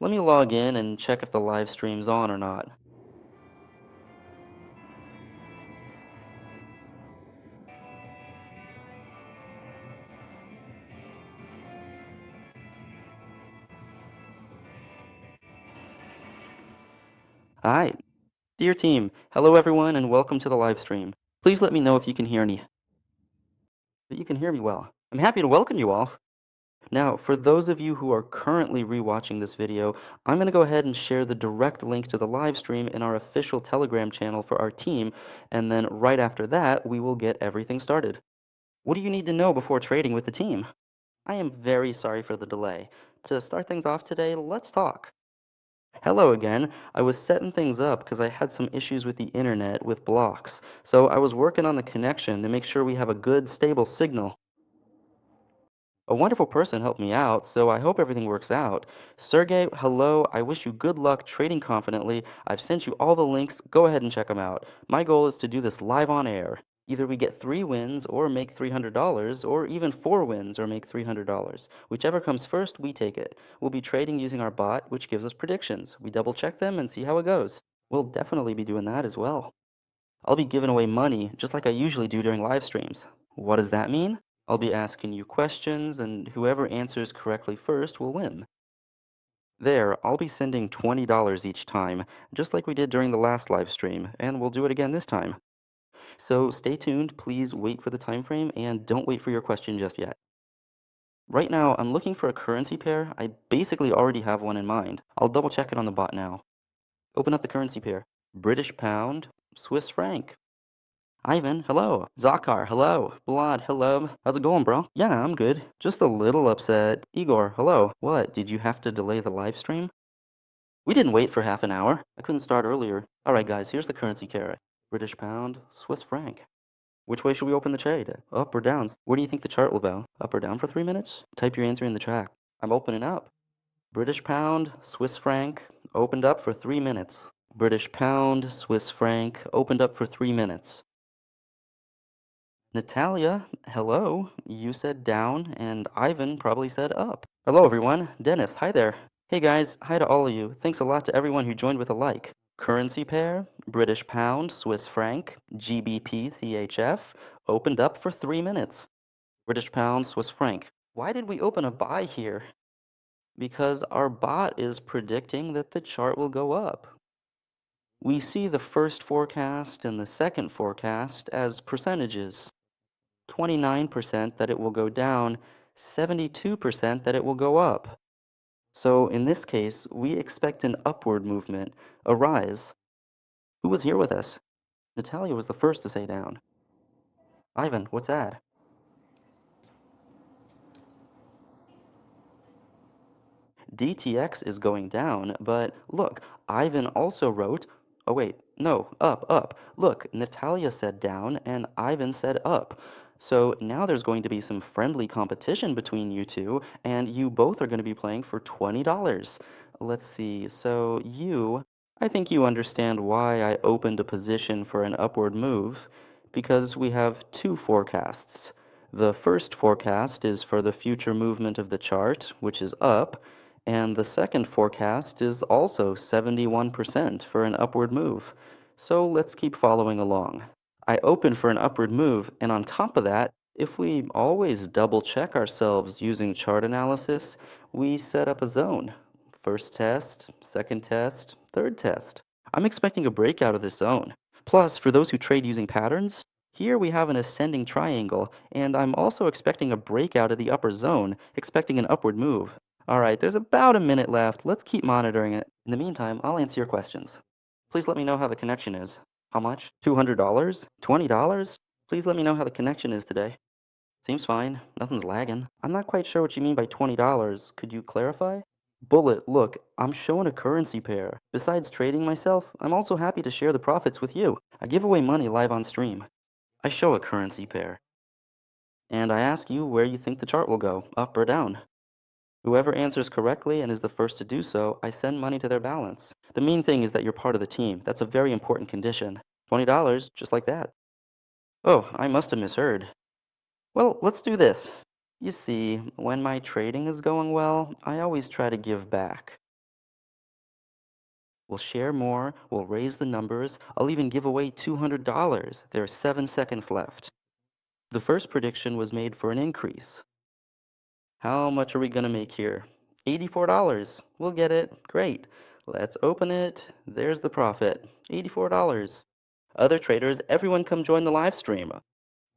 Let me log in and check if the live stream's on or not. Hi, dear team. Hello everyone and welcome to the live stream. Please let me know if you can hear me. That you can hear me well. I'm happy to welcome you all. Now, for those of you who are currently rewatching this video, I'm going to go ahead and share the direct link to the live stream in our official Telegram channel for our team, and then right after that, we will get everything started. What do you need to know before trading with the team? I am very sorry for the delay. To start things off today, let's talk. Hello again. I was setting things up because I had some issues with the internet with blocks. So I was working on the connection to make sure we have a good, stable signal. A wonderful person helped me out, so I hope everything works out. Sergey, hello. I wish you good luck trading confidently. I've sent you all the links. Go ahead and check them out. My goal is to do this live on air. Either we get 3 wins or make $300, or even 4 wins or make $300. Whichever comes first, we take it. We'll be trading using our bot, which gives us predictions. We double check them and see how it goes. We'll definitely be doing that as well. I'll be giving away money, just like I usually do during live streams. What does that mean? I'll be asking you questions, and whoever answers correctly first will win. There, I'll be sending $20 each time, just like we did during the last live stream, and we'll do it again this time. So stay tuned, please wait for the time frame, and don't wait for your question just yet. Right now, I'm looking for a currency pair. I basically already have one in mind. I'll double check it on the bot now. Open up the currency pair. British pound, Swiss franc. Ivan, hello. Zakar, hello. Vlad, hello. How's it going, bro? Yeah, I'm good. Just a little upset. Igor, hello. What, did you have to delay the live stream? We didn't wait for half an hour. I couldn't start earlier. Alright, guys, here's the currency carrot. British pound, Swiss franc. Which way should we open the trade? Up or down? Where do you think the chart will go? Up or down for 3 minutes? Type your answer in the chat. I'm opening up. British pound, Swiss franc, opened up for 3 minutes. British pound, Swiss franc, opened up for 3 minutes. Natalia, hello. You said down, and Ivan probably said up. Hello, everyone. Dennis, hi there. Hey, guys. Hi to all of you. Thanks a lot to everyone who joined with a like. Currency pair, British pound, Swiss franc, GBP, CHF, opened up for 3 minutes. British pound, Swiss franc. Why did we open a buy here? Because our bot is predicting that the chart will go up. We see the first forecast and the second forecast as percentages. 29% that it will go down, 72% that it will go up. So in this case, we expect an upward movement, a rise. Who was here with us? Natalia was the first to say down. Ivan, what's that? DTX is going down, but look, Ivan also wrote, oh wait, no, up, up. Look, Natalia said down and Ivan said up. So now there's going to be some friendly competition between you two, and you both are going to be playing for $20. Let's see, so I think you understand why I opened a position for an upward move, because we have two forecasts. The first forecast is for the future movement of the chart, which is up, and the second forecast is also 71% for an upward move. So let's keep following along. I open for an upward move, and on top of that, if we always double check ourselves using chart analysis, we set up a zone. First test, second test, third test. I'm expecting a breakout of this zone. Plus, for those who trade using patterns, here we have an ascending triangle, and I'm also expecting a breakout of the upper zone, expecting an upward move. Alright, there's about a minute left. Let's keep monitoring it. In the meantime, I'll answer your questions. Please let me know how the connection is. How much? $200? $20? Please let me know how the connection is today. Seems fine. Nothing's lagging. I'm not quite sure what you mean by $20. Could you clarify? Bullet, look, I'm showing a currency pair. Besides trading myself, I'm also happy to share the profits with you. I give away money live on stream. I show a currency pair. And I ask you where you think the chart will go, up or down. Whoever answers correctly and is the first to do so, I send money to their balance. The main thing is that you're part of the team. That's a very important condition. $20, just like that. Oh, I must have misheard. Well, let's do this. You see, when my trading is going well, I always try to give back. We'll share more, we'll raise the numbers, I'll even give away $200. There are 7 seconds left. The first prediction was made for an increase. How much are we gonna make here? $84. We'll get it. Great. Let's open it. There's the profit. $84. Other traders, everyone come join the live stream.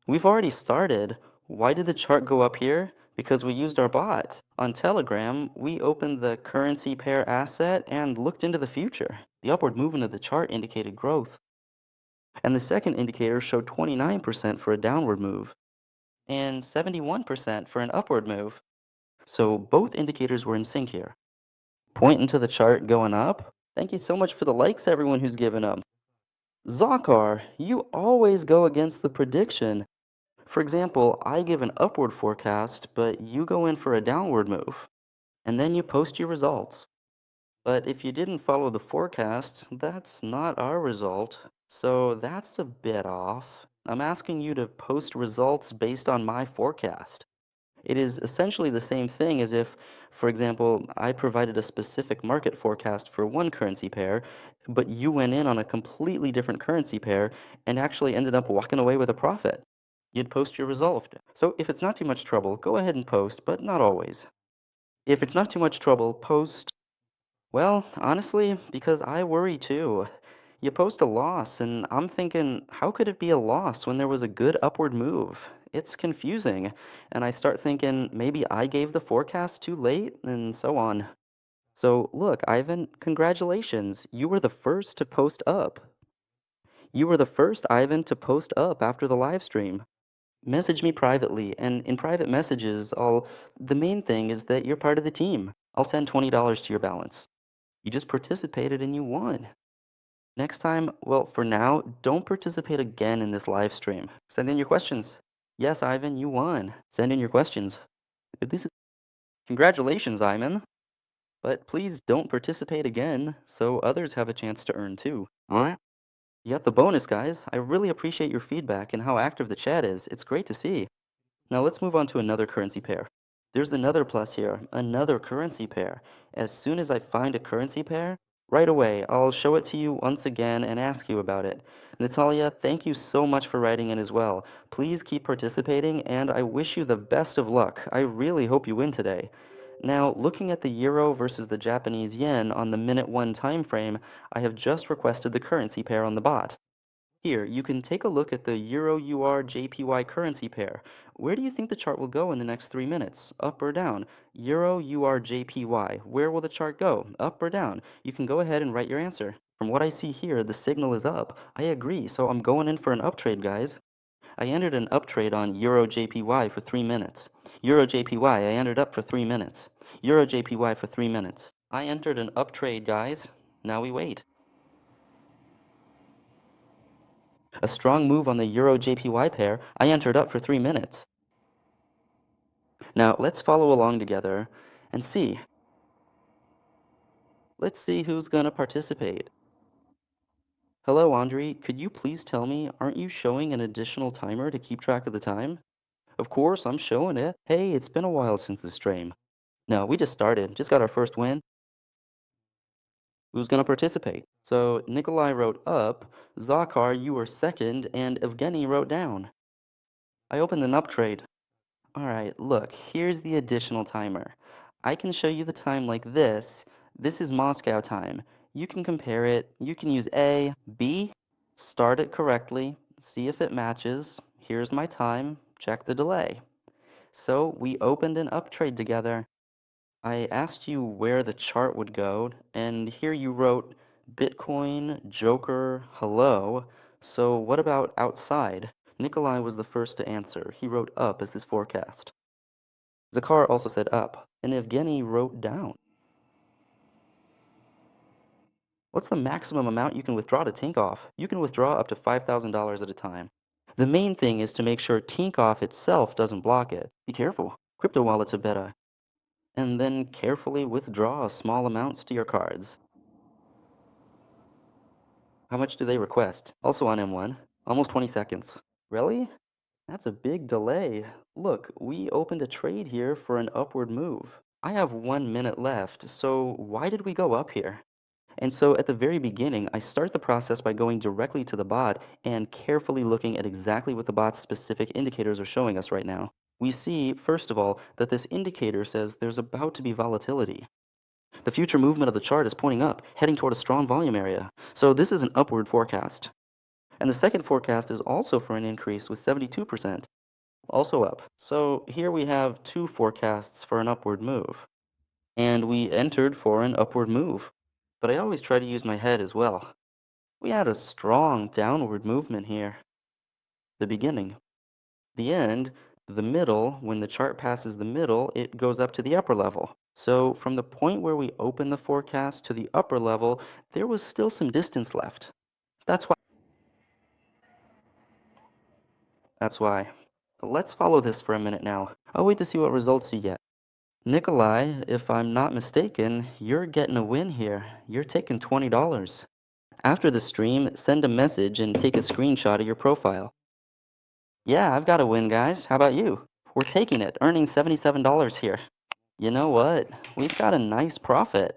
We've already started. Why did the chart go up here? Because we used our bot. On Telegram, we opened the currency pair asset and looked into the future. The upward movement of the chart indicated growth. And the second indicator showed 29% for a downward move and 71% for an upward move. So both indicators were in sync here. Pointing to the chart going up. Thank you so much for the likes, everyone who's given them. Zakar, you always go against the prediction. For example, I give an upward forecast, but you go in for a downward move. And then you post your results. But if you didn't follow the forecast, that's not our result. So that's a bit off. I'm asking you to post results based on my forecast. It is essentially the same thing as if, for example, I provided a specific market forecast for one currency pair, but you went in on a completely different currency pair and actually ended up walking away with a profit. You'd post your result. So if it's not too much trouble, go ahead and post, but not always. If it's not too much trouble, post. Well, honestly, because I worry too. You post a loss, and I'm thinking, how could it be a loss when there was a good upward move? It's confusing, and I start thinking maybe I gave the forecast too late, and so on. So, look, Ivan, congratulations. You were the first to post up. You were the first, Ivan, to post up after the live stream. Message me privately, and in private messages, the main thing is that you're part of the team. I'll send $20 to your balance. You just participated and you won. Next time, well, for now, don't participate again in this live stream. Send in your questions. Yes, Ivan, you won. Send in your questions. This is Congratulations, Ivan. But please don't participate again, so others have a chance to earn too. Alright? You got the bonus, guys. I really appreciate your feedback and how active the chat is. It's great to see. Now let's move on to another currency pair. There's another plus here, another currency pair. As soon as I find a currency pair, right away, I'll show it to you once again and ask you about it. Natalia, thank you so much for writing in as well. Please keep participating, and I wish you the best of luck. I really hope you win today. Now, looking at the euro versus the Japanese yen on the minute 1 time frame, I have just requested the currency pair on the bot. Here, you can take a look at the Euro UR JPY currency pair. Where do you think the chart will go in the next 3 minutes? Up or down? Euro UR JPY. Where will the chart go? Up or down? You can go ahead and write your answer. From what I see here, the signal is up. I agree, so I'm going in for an up trade, guys. I entered an up trade on Euro JPY for 3 minutes. Euro JPY, I entered up for 3 minutes. Euro JPY for 3 minutes. I entered an up trade, guys. Now we wait. A strong move on the Euro JPY pair, I entered up for 3 minutes. Now let's follow along together and see. Let's see who's gonna participate. Hello, Andre, could you please tell me, aren't you showing an additional timer to keep track of the time? Of course, I'm showing it. Hey, it's been a while since the stream. No, we just started, just got our first win. Who's gonna participate? So Nikolai wrote up, Zakar, you were second, and Evgeny wrote down. I opened an up trade. Alright, look, here's the additional timer. I can show you the time like this. This is Moscow time. You can compare it. You can use A, B, start it correctly, see if it matches. Here's my time, check the delay. So we opened an up trade together. I asked you where the chart would go, and here you wrote Bitcoin, Joker, hello. So what about outside? Nikolai was the first to answer. He wrote up as his forecast. Zakar also said up, and Evgeny wrote down. What's the maximum amount you can withdraw to Tinkoff? You can withdraw up to $5,000 at a time. The main thing is to make sure Tinkoff itself doesn't block it. Be careful. Crypto wallets are better. And then carefully withdraw small amounts to your cards. How much do they request? Also on M1. Almost 20 seconds. Really? That's a big delay. Look, we opened a trade here for an upward move. I have 1 minute left, so why did we go up here? And so at the very beginning, I start the process by going directly to the bot and carefully looking at exactly what the bot's specific indicators are showing us right now. We see, first of all, that this indicator says there's about to be volatility. The future movement of the chart is pointing up, heading toward a strong volume area. So this is an upward forecast. And the second forecast is also for an increase with 72%, also up. So here we have two forecasts for an upward move. And we entered for an upward move. But I always try to use my head as well. We had a strong downward movement here. The beginning. The end, the middle, when the chart passes the middle, it goes up to the upper level. So from the point where we opened the forecast to the upper level, there was still some distance left. That's why. That's why. Let's follow this for a minute now. I'll wait to see what results you get. Nikolai, if I'm not mistaken, you're getting a win here. You're taking $20. After the stream, send a message and take a screenshot of your profile. Yeah, I've got a win, guys. How about you? We're taking it, earning $77 here. You know what? We've got a nice profit.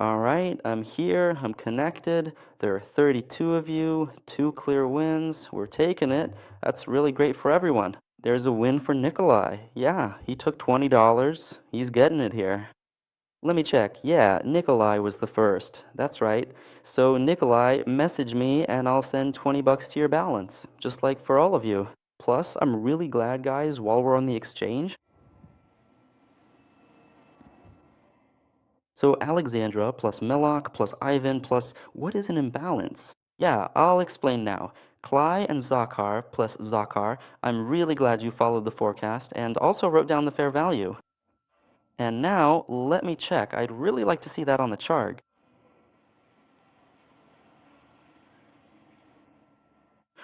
All right, I'm here, I'm connected. There are 32 of you, two clear wins. We're taking it. That's really great for everyone. There's a win for Nikolai. Yeah, he took $20. He's getting it here. Let me check. Yeah, Nikolai was the first. That's right. So, Nikolai, message me and I'll send 20 bucks to your balance, just like for all of you. Plus, I'm really glad, guys, while we're on the exchange. So, Alexandra plus Melok plus Ivan plus what is an imbalance? Yeah, I'll explain now. Klai and Zakar plus Zakar, I'm really glad you followed the forecast and also wrote down the fair value. And now, let me check. I'd really like to see that on the chart.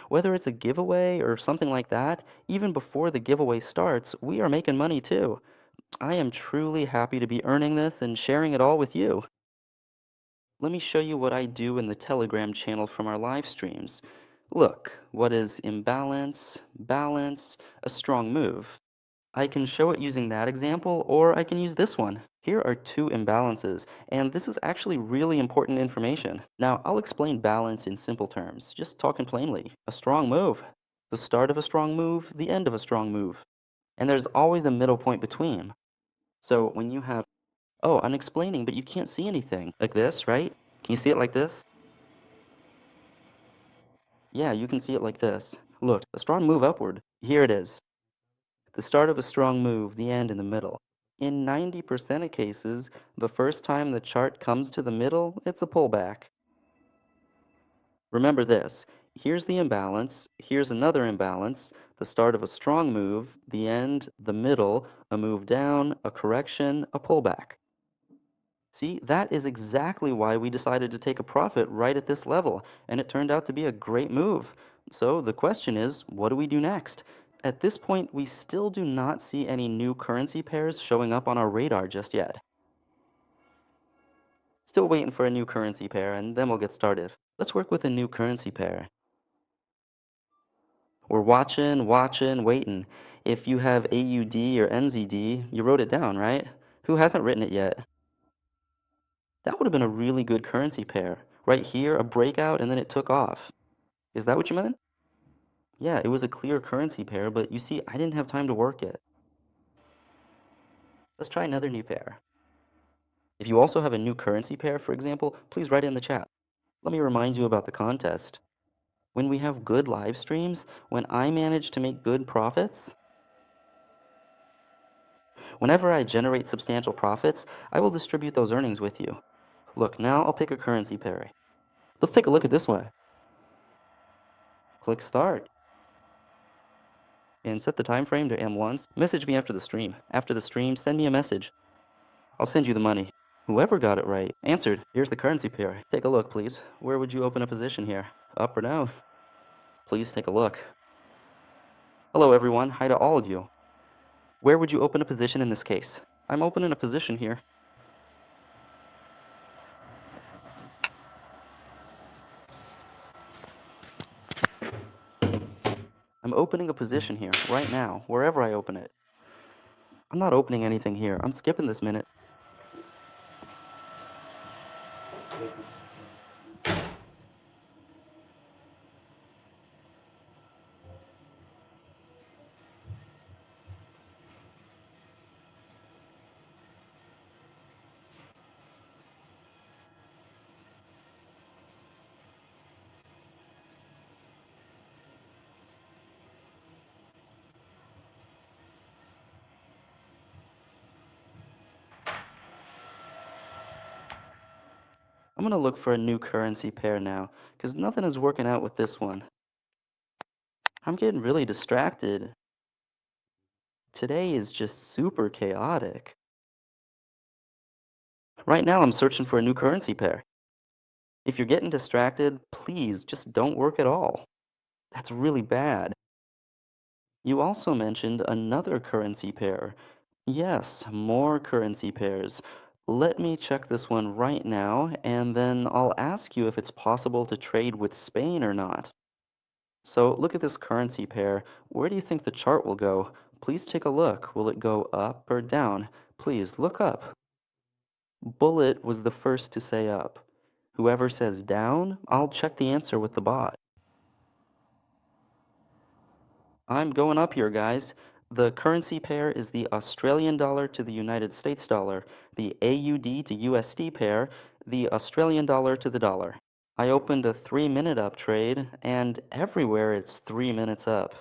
Whether it's a giveaway or something like that, even before the giveaway starts, we are making money too. I am truly happy to be earning this and sharing it all with you. Let me show you what I do in the Telegram channel from our live streams. Look, what is imbalance, balance, a strong move? I can show it using that example, or I can use this one. Here are two imbalances, and this is actually really important information. Now, I'll explain balance in simple terms, just talking plainly. A strong move, the start of a strong move, the end of a strong move. And there's always a middle point between. So when you have, oh, I'm explaining, but you can't see anything. Like this, right? Can you see it like this? Yeah, you can see it like this. Look, a strong move upward. Here it is. The start of a strong move, the end in the middle. In 90% of cases, the first time the chart comes to the middle, it's a pullback. Remember this, Here's the imbalance, here's another imbalance, the start of a strong move, the end, the middle, a move down, a correction, a pullback. See, that is exactly why we decided to take a profit right at this level, and it turned out to be a great move. So the question is, what do we do next? At this point, we still do not see any new currency pairs showing up on our radar just yet. Still waiting for a new currency pair, and then we'll get started. Let's work with a new currency pair. We're watching, waiting. If you have AUD or NZD, you wrote it down, right? Who hasn't written it yet? That would have been a really good currency pair. Right here, a breakout, and then it took off. Is that what you meant? Yeah, it was a clear currency pair, but you see, I didn't have time to work it. Let's try another new pair. If you also have a new currency pair, for example, please write it in the chat. Let me remind you about the contest. When we have good live streams, when I manage to make good profits, whenever I generate substantial profits, I will distribute those earnings with you. Look, now I'll pick a currency pair. Let's take a look at this one. Click start. And set the time frame to M1s. Message me after the stream. After the stream, send me a message. I'll send you the money. Whoever got it right answered. Here's the currency pair. Take a look, please. Where would you open a position here? Up or down? Please take a look. Hello, everyone. Hi to all of you. Where would you open a position in this case? I'm opening a position here. I'm opening a position here, right now, wherever I open it. I'm not opening anything here. I'm skipping this minute. I'm gonna look for a new currency pair now, because nothing is working out with this one. I'm getting really distracted. Today is just super chaotic. Right now, I'm searching for a new currency pair. If you're getting distracted, please just don't work at all. That's really bad. You also mentioned another currency pair. Yes, more currency pairs. Let me check this one right now, and then I'll ask you if it's possible to trade with Spain or not. So look at this currency pair. Where do you think the chart will go? Please take a look. Will it go up or down? Please look up. Bullet was the first to say up. Whoever says down, I'll check the answer with the bot. I'm going up here, guys. The currency pair is the Australian dollar to the United States dollar, the AUD to USD pair, the Australian dollar to the dollar. I opened a 3-minute up trade, and everywhere it's 3 minutes up.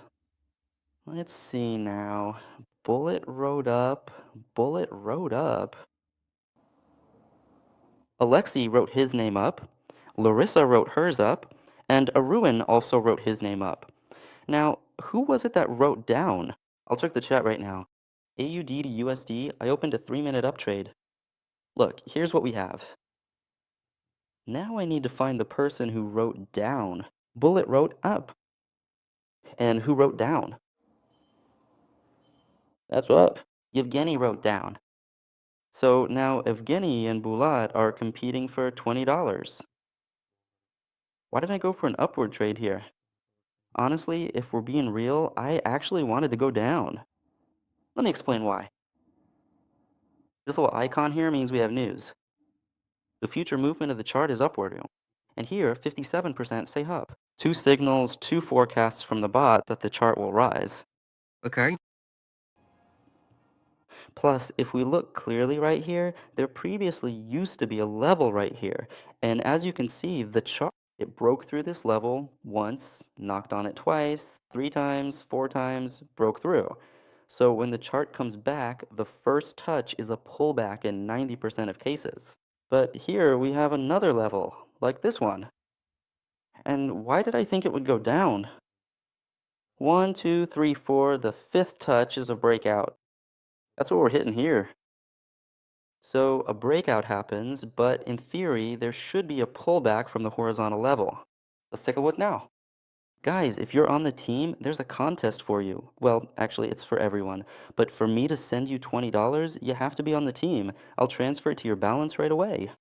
Let's see now. Bullet rode up. Bullet rode up. Alexi wrote his name up. Larissa wrote hers up. And Arun also wrote his name up. Now, who was it that wrote down? I'll check the chat right now. AUD to USD, I opened a 3-minute up trade. Look, here's what we have. Now I need to find the person who wrote down. Bullet wrote up. And who wrote down? That's up. Yevgeny wrote down. So now Evgeny and Bulat are competing for $20. Why did I go for an upward trade here? Honestly, if we're being real, I actually wanted to go down. Let me explain why. This little icon here means we have news. The future movement of the chart is upward. And here, 57% say up. Two signals, two forecasts from the bot that the chart will rise. Okay. Plus, if we look clearly right here, there previously used to be a level right here. And as you can see, the chart, it broke through this level once, knocked on it twice, 3 times, 4 times, broke through. So when the chart comes back, the first touch is a pullback in 90% of cases. But here we have another level, like this one. And why did I think it would go down? One, two, three, four. The fifth touch is a breakout. That's what we're hitting here. So a breakout happens, but in theory, there should be a pullback from the horizontal level. Let's take a look now. Guys, if you're on the team, there's a contest for you. Well, actually, it's for everyone. But for me to send you $20, you have to be on the team. I'll transfer it to your balance right away.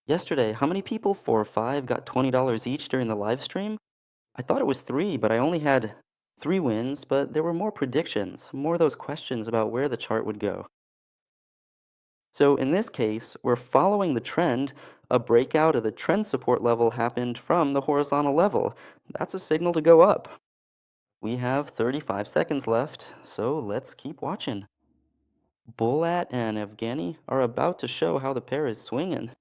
Yesterday, how many people, 4 or 5, got $20 each during the live stream? I thought it was 3, but I only had 3 wins, but there were more predictions, more of those questions about where the chart would go. So in this case, we're following the trend. A breakout of the trend support level happened from the horizontal level. That's a signal to go up. We have 35 seconds left, so let's keep watching. Bulat and Evgeny are about to show how the pair is swinging.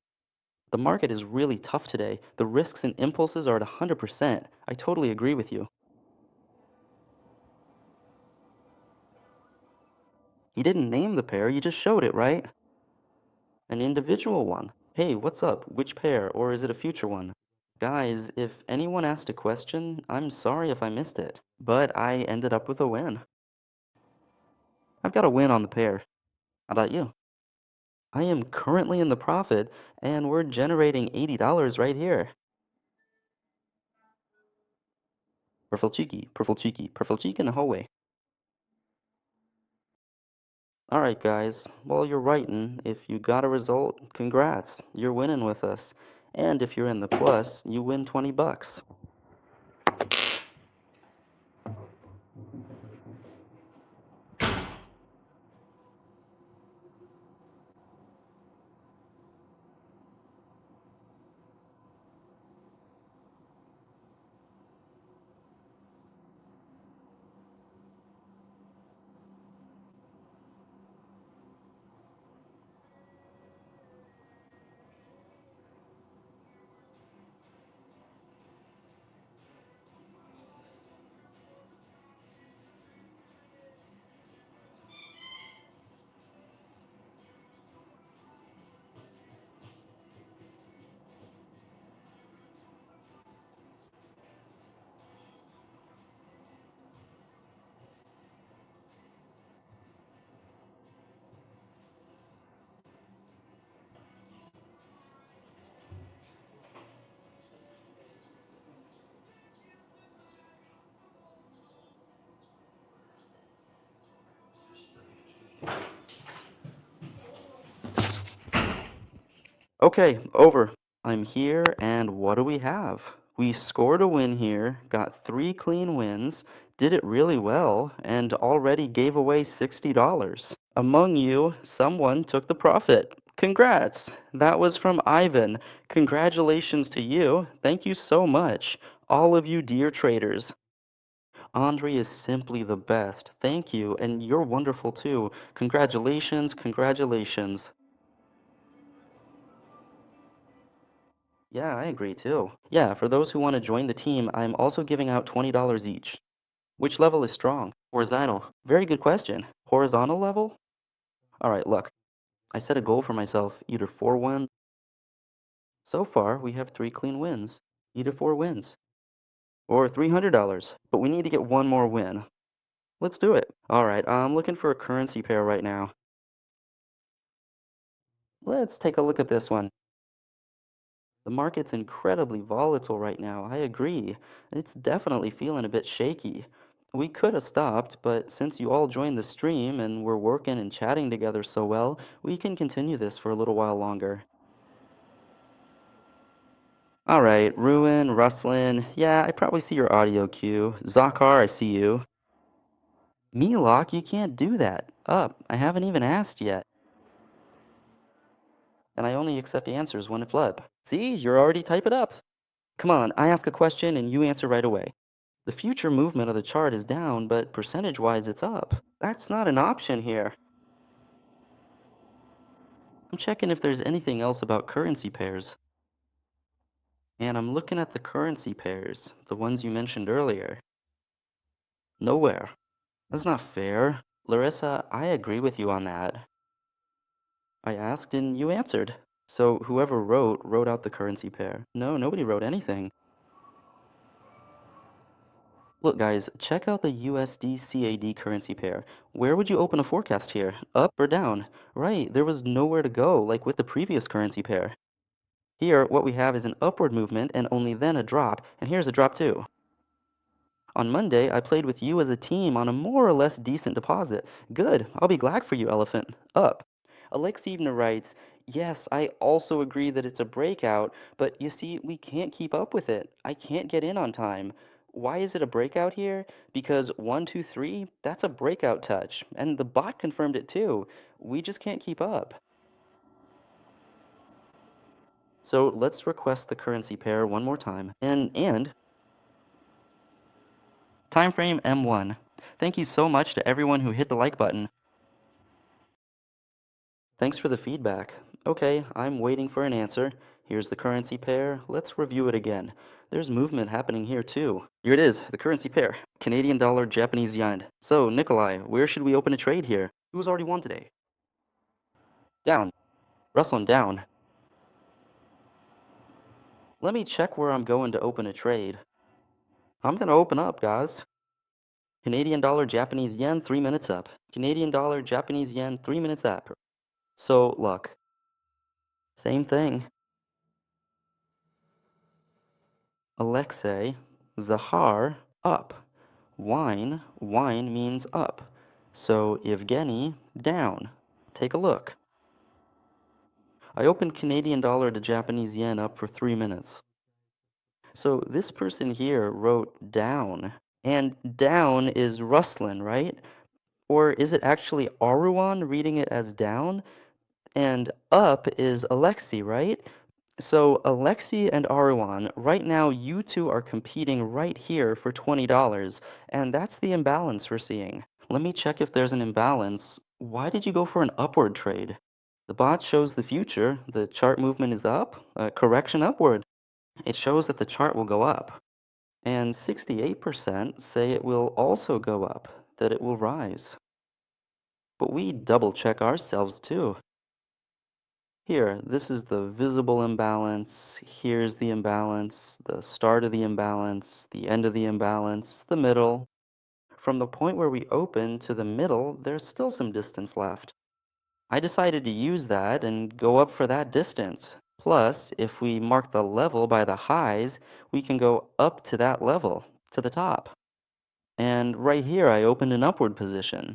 The market is really tough today. The risks and impulses are at 100%. I totally agree with you. You didn't name the pair, you just showed it, right? An individual one. Hey, what's up? Which pair, or is it a future one? Guys, if anyone asked a question, I'm sorry if I missed it, but I ended up with a win. I've got a win on the pair. How about you? I am currently in the profit, and we're generating $80 right here. Purple cheeky in the hallway. Alright, guys, while you're writing, if you got a result, congrats, you're winning with us. And if you're in the plus, you win 20 bucks. Okay, over. I'm here, and what do we have? We scored a win here, got 3 clean wins, did it really well, and already gave away $60. Among you, someone took the profit. Congrats! That was from Ivan. Congratulations to you. Thank you so much. All of you dear traders. Andre is simply the best. Thank you, and you're wonderful too. Congratulations, congratulations. Yeah, I agree too. Yeah, for those who want to join the team, I'm also giving out $20 each. Which level is strong? Horizontal. Very good question. Horizontal level? Alright, look. I set a goal for myself, either 4 wins. So far, we have 3 clean wins. Either 4 wins. Or $300. But we need to get one more win. Let's do it. Alright, I'm looking for a currency pair right now. Let's take a look at this one. The market's incredibly volatile right now, I agree. It's definitely feeling a bit shaky. We could have stopped, but since you all joined the stream and we're working and chatting together so well, we can continue this for a little while longer. Alright, Ruin, Rustlin, yeah, I probably see your audio cue. Zakar, I see you. Milok, you can't do that. Up, I haven't even asked yet. And I only accept answers when it flip. See, you're already type it up. Come on, I ask a question and you answer right away. The future movement of the chart is down, but percentage-wise it's up. That's not an option here. I'm checking if there's anything else about currency pairs. And I'm looking at the currency pairs, the ones you mentioned earlier. Nowhere. That's not fair. Larissa, I agree with you on that. I asked and you answered. So whoever wrote out the currency pair. No, nobody wrote anything. Look, guys, check out the USD CAD currency pair. Where would you open a forecast here? Up or down? Right, there was nowhere to go, like with the previous currency pair. Here, what we have is an upward movement and only then a drop, and here's a drop too. On Monday, I played with you as a team on a more or less decent deposit. Good, I'll be glad for you, Elephant. Up. Alexeyevna writes, yes, I also agree that it's a breakout, but you see, we can't keep up with it. I can't get in on time. Why is it a breakout here? Because 1, 2, 3, that's a breakout touch, and the bot confirmed it too. We just can't keep up. So let's request the currency pair one more time. And time frame M1. Thank you so much to everyone who hit the like button. Thanks for the feedback. Okay, I'm waiting for an answer. Here's the currency pair. Let's review it again. There's movement happening here too. Here it is, the currency pair. Canadian dollar, Japanese yen. So, Nikolai, where should we open a trade here? Who's already won today? Down. Russell down. Let me check where I'm going to open a trade. I'm gonna open up, guys. Canadian dollar, Japanese yen, 3 minutes up. Canadian dollar, Japanese yen, 3 minutes up. So, look. Same thing. Alexei, Zahar, up. Wine, wine means up. So Evgeny, down. Take a look. I opened Canadian dollar to Japanese yen up for 3 minutes. So this person here wrote down. And down is Ruslan, right? Or is it actually Aruan reading it as down? And up is Alexei, right? So Alexei and Aruan, right now you two are competing right here for $20, and that's the imbalance we're seeing. Let me check if there's an imbalance. Why did you go for an upward trade? The bot shows the future. The chart movement is up, correction upward. It shows that the chart will go up. And 68% say it will also go up, that it will rise. But we double check ourselves too. Here, this is the visible imbalance. Here's the imbalance, the start of the imbalance, the end of the imbalance, the middle. From the point where we open to the middle, there's still some distance left. I decided to use that and go up for that distance. Plus, if we mark the level by the highs, we can go up to that level, to the top. And right here, I opened an upward position.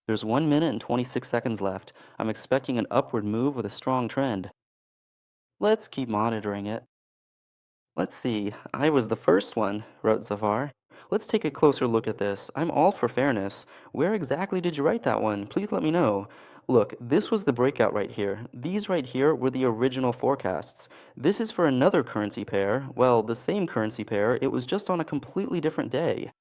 There's 1 minute and 26 seconds left. I'm expecting an upward move with a strong trend. Let's keep monitoring it. Let's see, I was the first one, wrote Zafar. Let's take a closer look at this. I'm all for fairness. Where exactly did you write that one? Please let me know. Look, this was the breakout right here. These right here were the original forecasts. This is for another currency pair. Well, the same currency pair, it was just on a completely different day.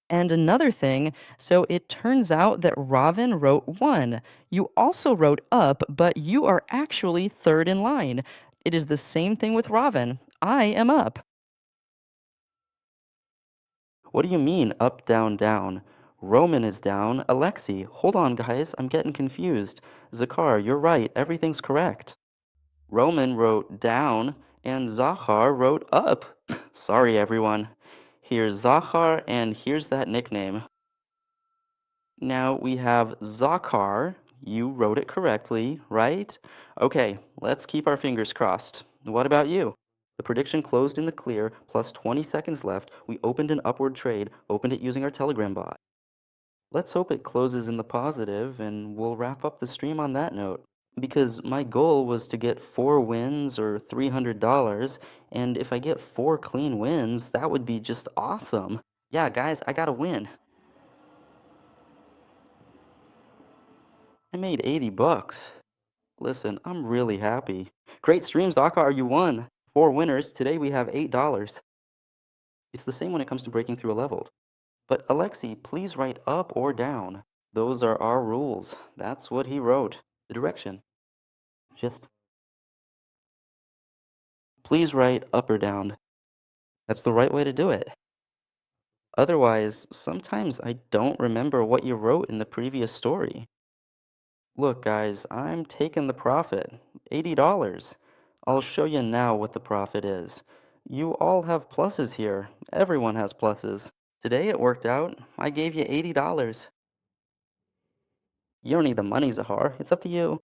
And another thing, so it turns out that Robin wrote 1. You also wrote up, but you are actually third in line. It is the same thing with Robin. I am up. What do you mean up, down, down? Roman is down. Alexei, hold on, guys. I'm getting confused. Zakar, you're right. Everything's correct. Roman wrote down, and Zahar wrote up. Sorry, everyone. Here's Zahar, and here's that nickname. Now we have Zakar. You wrote it correctly, right? Okay, let's keep our fingers crossed. What about you? The prediction closed in the clear, plus 20 seconds left. We opened an upward trade, opened it using our Telegram bot. Let's hope it closes in the positive, and we'll wrap up the stream on that note. Because my goal was to get 4 wins or $300, and if I get 4 clean wins, that would be just awesome. Yeah, guys, I got a win. I made 80 bucks. Listen, I'm really happy. Great streams, Dakar, you won. 4 winners. Today we have $8. It's the same when it comes to breaking through a level. But Alexei, please write up or down. Those are our rules. That's what he wrote. The direction. Just please write up or down. That's the right way to do it. Otherwise, sometimes I don't remember what you wrote in the previous story. Look, guys, I'm taking the profit. $80. I'll show you now what the profit is. You all have pluses here. Everyone has pluses. Today it worked out. I gave you $80. You don't need the money, Zahar. It's up to you.